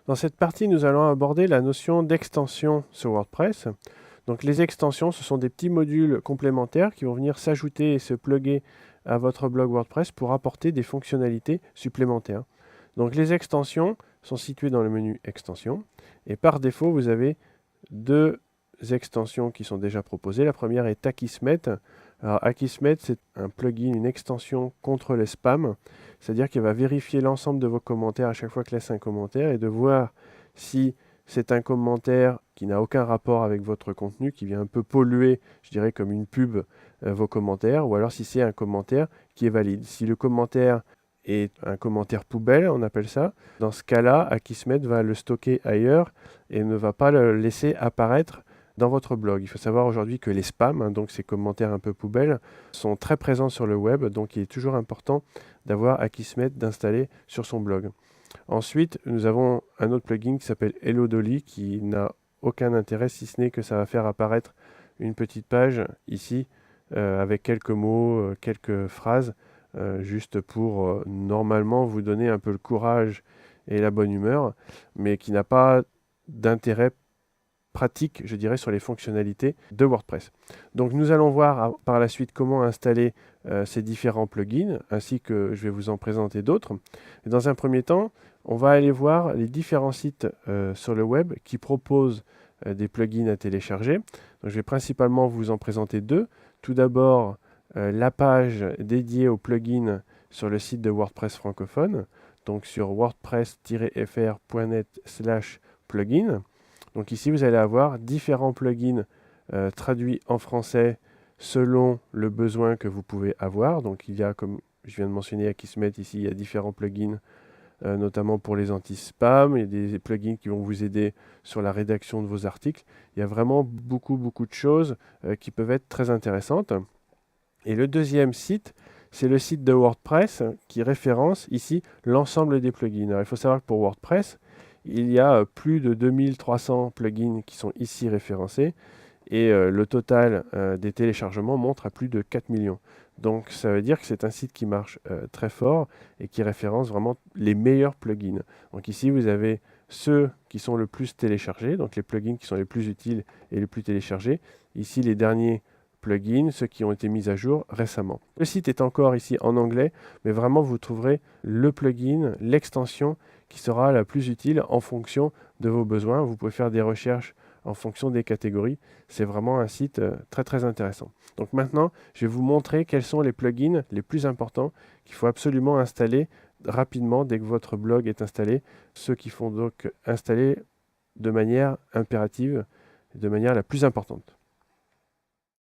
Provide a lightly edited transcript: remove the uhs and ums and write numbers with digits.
Dans cette partie, nous allons aborder la notion d'extension sur WordPress. Donc les extensions, ce sont des petits modules complémentaires qui vont venir s'ajouter et se plugger à votre blog WordPress pour apporter des fonctionnalités supplémentaires. Donc les extensions sont situées dans le menu Extensions et par défaut, vous avez deux extensions qui sont déjà proposées. La première est Akismet. Alors Akismet, c'est un plugin, une extension contre les spams, c'est-à-dire qu'il va vérifier l'ensemble de vos commentaires à chaque fois que laisse un commentaire et de voir si c'est un commentaire qui n'a aucun rapport avec votre contenu, qui vient un peu polluer, je dirais comme une pub, vos commentaires, ou alors si c'est un commentaire qui est valide. Si le commentaire est un commentaire poubelle, on appelle ça, dans ce cas-là, Akismet va le stocker ailleurs et ne va pas le laisser apparaître dans votre blog. Il faut savoir aujourd'hui que les spams, donc ces commentaires un peu poubelles, sont très présents sur le web, donc il est toujours important d'avoir Akismet d'installer sur son blog. Ensuite, nous avons un autre plugin qui s'appelle Hello Dolly qui n'a aucun intérêt si ce n'est que ça va faire apparaître une petite page ici avec quelques mots, quelques phrases, juste pour normalement vous donner un peu le courage et la bonne humeur, mais qui n'a pas d'intérêt pratique, je dirais, sur les fonctionnalités de WordPress. Donc nous allons voir par la suite comment installer ces différents plugins, ainsi que je vais vous en présenter d'autres. Dans un premier temps, on va aller voir les différents sites sur le web qui proposent des plugins à télécharger. Donc, je vais principalement vous en présenter deux. Tout d'abord, la page dédiée aux plugins sur le site de WordPress francophone, donc sur wordpress-fr.net/plugin. Donc ici, vous allez avoir différents plugins traduits en français selon le besoin que vous pouvez avoir. Donc il y a, comme je viens de mentionner Akismet, ici, il y a différents plugins, notamment pour les anti-spam. Il y a des plugins qui vont vous aider sur la rédaction de vos articles. Il y a vraiment beaucoup de choses qui peuvent être très intéressantes. Et le deuxième site, c'est le site de WordPress qui référence ici l'ensemble des plugins. Alors, il faut savoir que pour WordPress, il y a plus de 2300 plugins qui sont ici référencés et le total des téléchargements montre à plus de 4 millions. Donc ça veut dire que c'est un site qui marche très fort et qui référence vraiment les meilleurs plugins. Donc ici vous avez ceux qui sont le plus téléchargés, donc les plugins qui sont les plus utiles et les plus téléchargés. Ici les derniers plugins, ceux qui ont été mis à jour récemment. Le site est encore ici en anglais, mais vraiment vous trouverez le plugin, l'extension qui sera la plus utile en fonction de vos besoins. Vous pouvez faire des recherches en fonction des catégories. C'est vraiment un site très intéressant. Donc maintenant, je vais vous montrer quels sont les plugins les plus importants qu'il faut absolument installer rapidement dès que votre blog est installé. Ceux qui font donc installer de manière impérative, de manière la plus importante.